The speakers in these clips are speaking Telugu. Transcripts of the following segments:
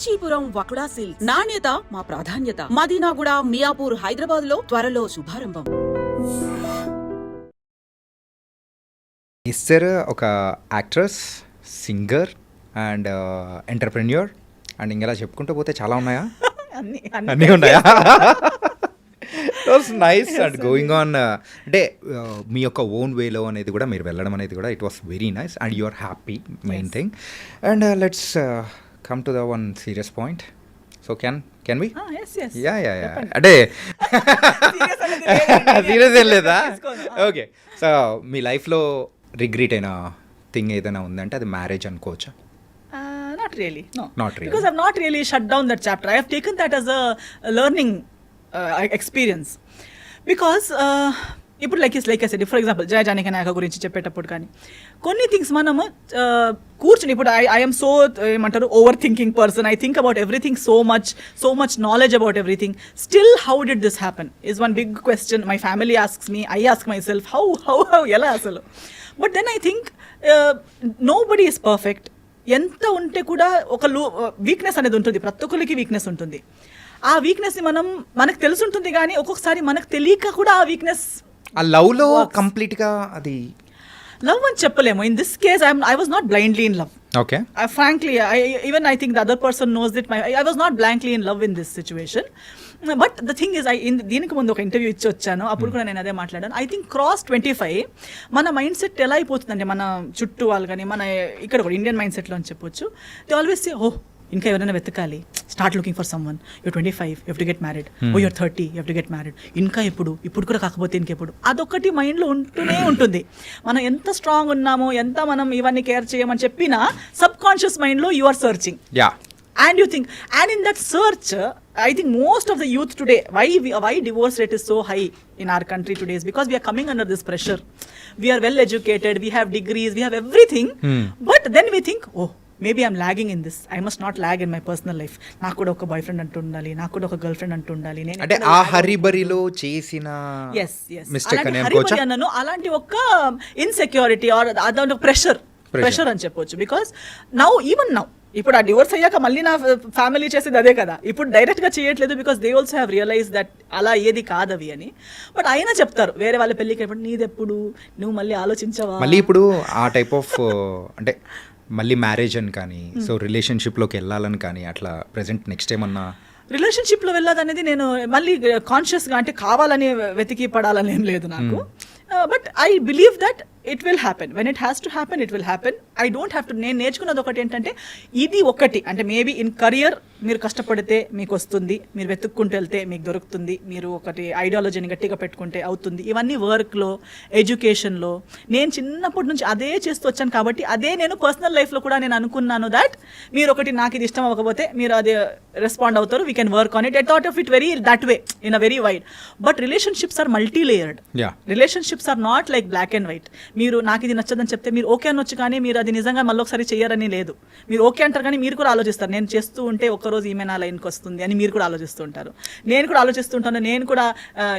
కాంచీపురం వకుడా సిల్క్స్ నాణ్యత మా ప్రాధాన్యత. మదీనాగూడ, మియాపూర్, హైదరాబాద్ లో త్వరలో శుభారంభం. మిస్టర్ ఒక actress, singer and entrepreneur and ఇంకెలా చెప్పుకుంటూ పోతే చాలా ఉన్నాయా? అన్నీ ఉన్నాయా? Was nice and going on అంటే మీ యొక్క ఓన్ వేలో అనేది కూడా మీరు వెళ్ళడం అనేది కూడా it was very nice and you are happy, main thing. And let's come to the one serious point. So can we? Yeah అంటే సీరియస్ ఏం లేదా? ఓకే. సో మీ లైఫ్లో రిగ్రెట్ అయిన థింగ్ ఏదైనా ఉందంటే అది మ్యారేజ్ అనుకోవచ్చా? Not really, no. Not really. Because I've not really shut down that chapter. I have taken that as a learning experience. Because ఇప్పుడు like I said, for example Jaya Janaki Nayaka గురించి చెప్పేటప్పుడు కానీ కొన్ని థింగ్స్ మనము కూర్చుని ఇప్పుడు ఐఎమ్ సో ఏమంటారు over thinking person. I think about everything so much knowledge about everything. Still how did this happen is one big question. My family asks me, I ask myself how ఎలా అసలు. But then I think nobody is perfect. ఎంత ఉంటే కూడా ఒక వీక్నెస్ అనేది ఉంటుంది, ప్రతి ఒక్కరికి వీక్నెస్ ఉంటుంది. ఆ వీక్నెస్ని మనకు తెలుసుంటుంది కానీ ఒక్కొక్కసారి మనకు తెలియక కూడా ఆ వీక్నెస్ ఆ లవ్లో కంప్లీట్గా అది లవ్ అని చెప్పలేము. In this case I was not blindly in love. Okay. Frankly, I think the other person knows that I was not blankly in love in this situation. But the thing is, దీనికి ముందు ఒక ఇంటర్వ్యూ ఇచ్చి వచ్చాను, అప్పుడు కూడా నేను అదే మాట్లాడాను. ఐ థింక్ క్రాస్ 25 మన మైండ్ సెట్ ఎలా అయిపోతుందంటే మన చుట్టూ వాళ్ళు కానీ మన ఇక్కడ కూడా ఇండియన్ మైండ్ సెట్లో అని చెప్పొచ్చు. దే ఆల్వేస్ సే, ఇంకా ఎవరైనా వెతకాలి, start looking for someone, you're 25, you have to get married, you're 30, you have to get married. ఇంకా ఇప్పుడు కూడా కాకపోతే ఇంకెప్పుడు, అదొకటి మైండ్లో ఉంటూనే ఉంటుంది. మనం ఎంత స్ట్రాంగ్ ఉన్నామో, ఎంత మనం ఇవన్నీ కేర్ చేయమని చెప్పినా సబ్ కాన్షియస్ మైండ్లో you are searching. And you think, and in that search, I think most of the youth today, why divorce rate is so high in our country today is because we are coming under this pressure. We are well educated, we have degrees, we have everything, but then we think, maybe I'm lagging in this. I must not lag in my personal life. నాకు కూడా ఒక బాయ్ ఫ్రెండ్ అంటూ ఉండాలి, నాకు కూడా ఒక గర్ల్ ఫ్రెండ్ అంటూ ఉండాలి. అంటే ఆ హరిబరిలో చేసిన మిస్టేక్ అని అనుకోవచ్చా? అలాంటి ఒక ఇన్సెక్యూరిటీ ఆర్ అదొక ప్రెషర్ అని చెప్పొచ్చు. బికాస్ ఈవెన్ నౌ ఇప్పుడు ఆ డివోర్స్ అయ్యాక మళ్ళీ నా ఫ్యామిలీ చేసేది అదే కదా, ఇప్పుడు డైరెక్ట్గా చేయట్లేదు. Because they also have realise that అలా ఏది కాదవి అని. బట్ అయినా చెప్తారు వేరే వాళ్ళ పెళ్ళికి అయినప్పుడు, నీదెప్పుడు నువ్వు మళ్ళీ ఆలోచించవా? మళ్ళీ ఇప్పుడు ఆ టైప్ ఆఫ్ అంటే మళ్ళీ మ్యారేజ్ అని కానీ, సో రిలేషన్షిప్లోకి వెళ్ళాలని కానీ అట్లా ప్రెసెంట్ నెక్స్ట్ ఏమన్నా రిలేషన్షిప్లో వెళ్ళాలనేది నేను మళ్ళీ కాన్షియస్గా అంటే కావాలని వెతికి పడాలని ఏం లేదు నాకు. But I believe that it will happen. When it has to happen, it will happen. I don't have to. నేను నేర్చుకున్నది ఒకటి ఏంటంటే, ఇది ఒకటి అంటే మేబీ ఇన్ కరియర్ మీరు కష్టపడితే మీకు వస్తుంది, మీరు వెతుక్కుంటూ వెళ్తే మీకు దొరుకుతుంది, మీరు ఒకటి ఐడియాలజీని గట్టిగా పెట్టుకుంటే అవుతుంది. ఇవన్నీ వర్క్లో, ఎడ్యుకేషన్లో నేను చిన్నప్పటి నుంచి అదే చేస్తూ వచ్చాను. కాబట్టి అదే నేను పర్సనల్ లైఫ్లో కూడా నేను అనుకున్నాను దట్ మీరు ఒకటి నాకు ఇది ఇష్టం అవ్వకపోతే మీరు అదే రెస్పాండ్ అవుతారు, we can work on it. I thought of it very that way, in a very wide. But relationships are multi layered. Relationships are not like black and white. మీరు నాకు ఇది నచ్చదని చెప్తే మీరు ఓకే అనొచ్చు, కానీ మీరు అది నిజంగా మళ్ళీ ఒకసారి చేయరని లేదు. మీరు ఓకే అంటారు కానీ మీరు కూడా ఆలోచిస్తారు, నేను చేస్తూ ఉంటే ఒక్కరోజు ఈమె నా లైన్కి వస్తుంది అని మీరు కూడా ఆలోచిస్తూ ఉంటారు. నేను కూడా ఆలోచిస్తుంటాను, నేను కూడా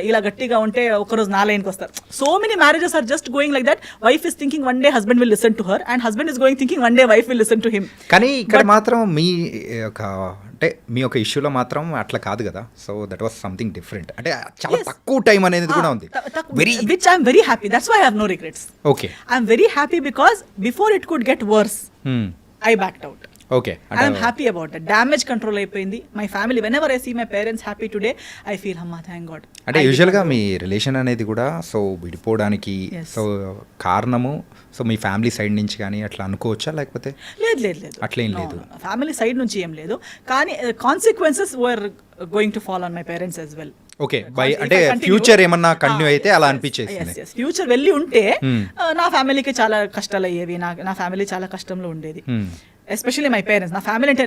ఇలా గట్టిగా ఉంటే ఒకరోజు నా లైన్కి వస్తారు. So many marriages are just going like that. Wife is thinking one day husband will listen to her, and husband is going thinking one day wife will listen to him. కానీ ఇక్కడ మాత్రం మీ ఒక ఇష్యూలో మాత్రం అట్లా కాదు కదా. So that was something different. అంటే చాలా తక్కువ టైం అనేది కూడా ఉంది, which I am very happy. That's why I have no regrets. Okay. I am very happy because before it could get worse, I backed out. Okay. I am happy about that. Damage control అయిపోయింది. My family, whenever I see my parents happy today, I feel thank God. అంటే యూజువల్గా మీ రిలేషన్ అనేది కూడా సో విడిపోవడానికి సో కారణము సో మీ ఫ్యామిలీ సైడ్ నుంచి కానీ అట్లా అనుకోవచ్చా, లేకపోతే లేదు అట్లేం లేదు? ఫ్యామిలీ సైడ్ నుంచి ఏం లేదు, కానీ consequences were going to fall on my parents as well. Okay. అంటే ఫ్యూచర్ ఏమన్నా కంటిన్యూ అయితే అలా అనిపించేది. ఫ్యూచర్ వెళ్ళి ఉంటే నా ఫ్యామిలీకి చాలా కష్టాలు అయ్యేవి, నా ఫ్యామిలీ చాలా కష్టంలో ఉండేది. Especially my parents. నా ఫ్యామిలీ అంటే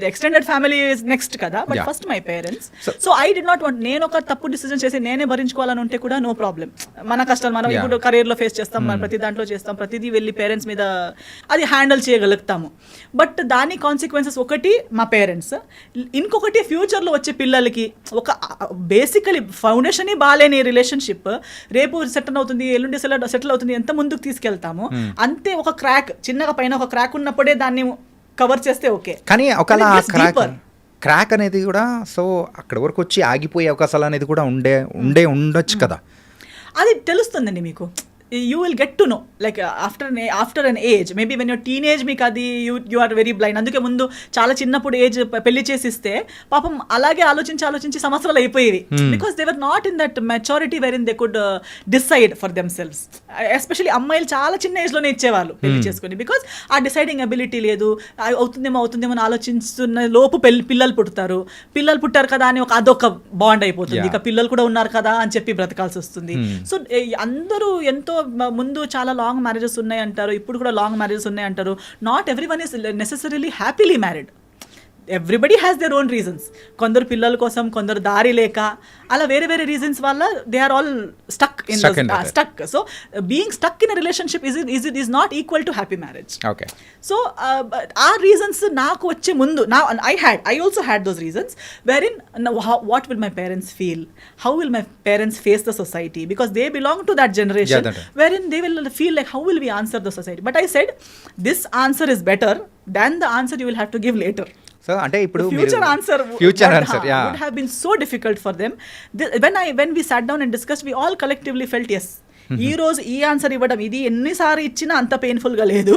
ఎక్స్టెండెడ్ ఫ్యామిలీ నెక్స్ట్ కదా, but first my parents. So I did not want, నేను ఒక తప్పు డిసిజన్ చేసి నేనే భరించుకోవాలని ఉంటే కూడా నో ప్రాబ్లం. మన కష్టాలు మనం ఇప్పుడు కెరీర్లో ఫేస్ చేస్తాం, ప్రతి దాంట్లో చేస్తాం, ప్రతిదీ వెళ్ళి పేరెంట్స్ మీద అది హ్యాండిల్ చేయగలుగుతాము. బట్ దాని కాన్సిక్వెన్సెస్ ఒకటి మా పేరెంట్స్, ఇంకొకటి ఫ్యూచర్లో వచ్చే పిల్లలకి ఒక బేసికలీ ఫౌండేషన్ బాగాలేని రిలేషన్షిప్ రేపు సెటిల్ అవుతుంది, ఎల్లుండి సెటిల్ అవుతుంది, ఎంత ముందుకు తీసుకెళ్తాము అంతే. ఒక క్రాక్ చిన్నగా పైన ఒక క్రాక్ ఉన్నప్పుడే దాన్ని కవర్ చేస్తే ఓకే. కానీ ఒకవేళ And it gets deeper. Crack అనేది కూడా సో అక్కడి వరకు వచ్చి ఆగిపోయే అవకాశాలు అనేది కూడా ఉండొచ్చు కదా. అది తెలుస్తుందండి మీకు. You will get to know like after an age, maybe when you're teenage మీకు అది యూ ఆర్ వెరీ బ్లైండ్. అందుకే ముందు చాలా చిన్నప్పుడు ఏజ్ పెళ్లి చేసిస్తే పాపం అలాగే ఆలోచించి సంవత్సరాలు అయిపోయేవి. Because they were not in that maturity where in they could decide for themselves. Especially అమ్మాయిలు చాలా చిన్న ఏజ్లోనే ఇచ్చేవాళ్ళు పెళ్లి చేసుకుని, బికాస్ ఆ డిసైడింగ్ అబిలిటీ లేదు. అవుతుందేమో అని ఆలోచిస్తున్న లోపు పిల్లలు పుట్టారు కదా అని అదొక బాండ్ అయిపోతుంది. ఇక పిల్లలు కూడా ఉన్నారు కదా అని చెప్పి బ్రతకాల్సి వస్తుంది. సో అందరూ ఎంతో ముందు చాలా లాంగ్ మ్యారేజెస్ ఉన్నాయి అంటారు, ఇప్పుడు కూడా లాంగ్ మ్యారేజెస్ ఉన్నాయి అంటారు. Not every one is necessarily happily married. Everybody has their own reasons. కొందరు పిల్లల కోసం, కొందరు దారి లేక, అలా వేరే వేరే రీజన్స్ వల్ల they are all stuck. So being stuck in a relationship is not equal to happy marriage. Okay. So ఆ రీజన్స్ నాకు వచ్చే ముందు I also had those reasons wherein what will my parents feel, how will my parents face the society, because they belong to that generation wherein they will feel like how will we answer the society. But I said this answer is better than the answer you will have to give later. So అంటే ఇప్పుడు future answer would have been so difficult for them. When we sat down and discussed, we all collectively felt yes, ఈ రోజు ఈ ఆన్సర్ ఇవ్వడం ఇది ఎన్నిసార్లు ఇచ్చినా అంత పెయిన్ఫుల్ గా లేదు.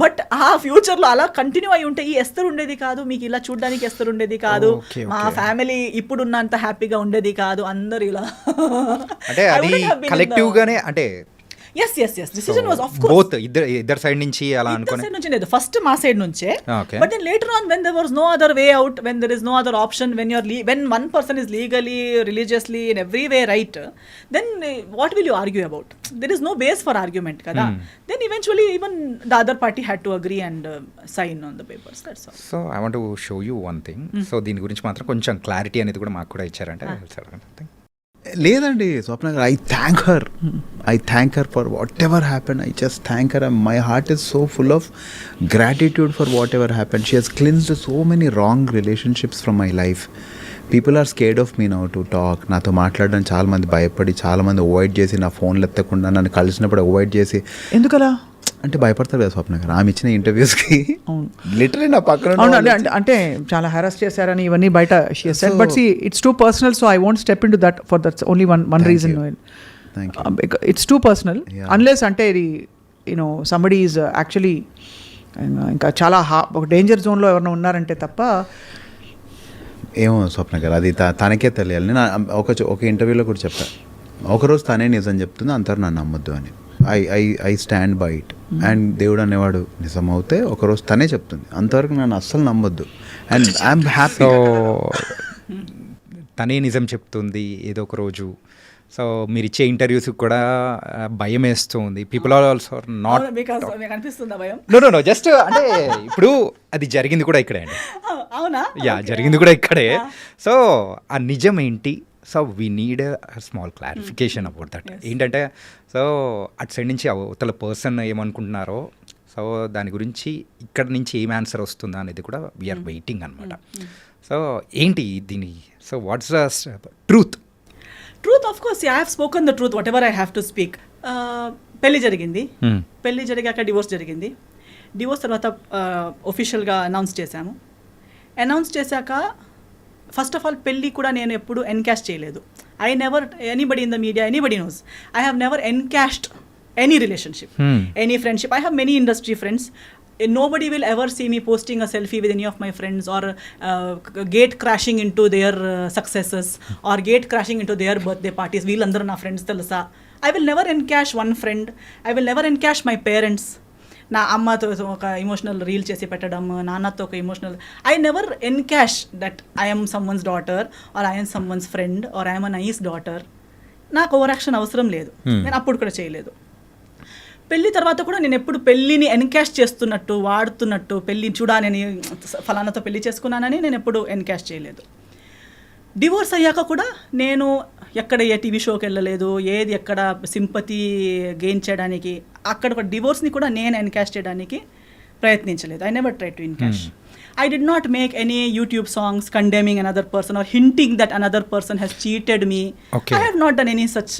బట్ ఆ ఫ్యూచర్ లో అలా కంటిన్యూ అయి ఉంటే ఈ ఎస్తర్ ఉండేది కాదు, మీకు ఇలా చూడడానికి ఎస్తర్ ఉండేది కాదు, మా ఫ్యామిలీ ఇప్పుడున్నంత హ్యాపీగా ఉండేది కాదు, అందరు ఇలా అంటే అది కలెక్టివ్ గానే అంటే yes decision was of course both ఇద్దర్ సైడ్ నుంచి అలా అనుకోని సైడ్ నుంచి లేదు, ఫస్ట్ మా సైడ్ నుంచే. But then later on when there was no other way out, when there is no other option, when one person is legally, religiously, in every way right, then what will you argue about? There is no base for argument kada. Then eventually even the other party had to agree and sign on the papers, that's all. So I want to show you one thing. So దీని గురించి మాత్రం కొంచెం క్లారిటీ అనేది కూడా మాకు కూడా ఇచ్చారంటే లేదండి Swapna garu, I thank her for whatever happen. I just thank her. My heart is so full of gratitude for whatever happen. She has cleansed so many wrong relationships from my life. People are scared of me now to talk. నాతో మాట్లాడడానికి చాలామంది భయపడి, చాలామంది అవాయిడ్ చేసి, నా ఫోన్లు ఎత్తకుండా నన్ను కలిసినప్పుడు అవాయిడ్ చేసి. ఎందుకలా అంటే భయపడతారు కదా స్వప్న గారు, ఆమె ఇచ్చిన ఇంటర్వ్యూస్కి లిటరలీ నా పక్కన అంటే చాలా హెరాస్ చేశారని ఇవన్నీ బయట but see it's too personal, so I won't step in to that for that's only one reason. It's too personal unless అంటే ఇది యూనో సంబడీ ఈజ్ యాక్చువల్లీ ఇంకా చాలా ఒక డేంజర్ జోన్లో ఎవరైనా ఉన్నారంటే తప్ప. ఏమో స్వప్న గారు, అది తనకే తెలియాలి. నేను ఒక ఇంటర్వ్యూలో కూడా చెప్పాను, ఒకరోజు తనే నిజం చెప్తుంది, అంతరు నన్ను నమ్మొద్దు అని. I stand by it. And దేవుడు అనేవాడు నిజం అవుతే ఒకరోజు తనే చెప్తుంది, అంతవరకు నన్ను అస్సలు నమ్మొద్దు. And I'm happy. తనే నిజం చెప్తుంది ఏదో ఒక రోజు. సో మీరు ఇచ్చే ఇంటర్వ్యూస్ కూడా భయం వేస్తుంది. పీపుల్ ఆర్ ఆల్సో నాట్ అనిపిస్తుందా భయం? నో జస్ట్ అంటే ఇప్పుడు అది జరిగింది కూడా ఇక్కడే అండి. అవునా? జరిగింది కూడా ఇక్కడే. సో ఆ నిజం ఏంటి? So we need small clarification about that. ఏంటంటే సో అటు సైడ్ నుంచి అవతల పర్సన్ ఏమనుకుంటున్నారో, సో దాని గురించి ఇక్కడ నుంచి ఏం ఆన్సర్ వస్తుందా అనేది కూడా వీఆర్ వెయిటింగ్ అనమాట. సో ఏంటి దీని, so what's the truth? Of course I have spoken the truth whatever I have to speak. పెళ్లి జరిగాక డివోర్స్ జరిగింది. డివోర్స్ తర్వాత ఒఫిషియల్గా అనౌన్స్ చేశాక ఫస్ట్ ఆఫ్ ఆల్ పెళ్ళి కూడా నేను ఎప్పుడు ఎన్కాష్ చేయలేదు. I never, anybody in the media, anybody knows, I have never encashed any relationship, any friendship. I have many industry friends. Nobody will ever see me posting a selfie with any of my friends or gate crashing into their successes or gate crashing into their birthday parties. Veelandaru na friends telusa. I will never encash one friend. I will never encash my parents. నా అమ్మతో ఒక ఎమోషనల్ రీల్ చేసి పెట్టడం, నాన్నతో ఒక emotional. I never encash that I M someone's daughter or I M someone's friend or I M a nice daughter. నాకు ఓవర్ యాక్షన్ అవసరం లేదు, నేను అప్పుడు కూడా చేయలేదు. పెళ్లి తర్వాత కూడా నేను ఎప్పుడు పెళ్ళిని ఎన్కాష్ చేస్తున్నట్టు, వాడుతున్నట్టు, పెళ్ళి చూడాలని ఫలానాతో పెళ్లి చేసుకున్నానని నేను ఎప్పుడు ఎన్కాష్ చేయలేదు. డివోర్స్ అయ్యాక కూడా నేను ఎక్కడ ఏ టీవీ షోకి వెళ్ళలేదు, ఏది ఎక్కడ సింపతి గెయిన్ చేయడానికి, అక్కడ ఒక డివోర్స్ని కూడా నేను ఎన్కాష్ చేయడానికి ప్రయత్నించలేదు. I never try to encash. I did not make any YouTube songs condemning another person or hinting that another person has cheated me. Okay. I have not done any such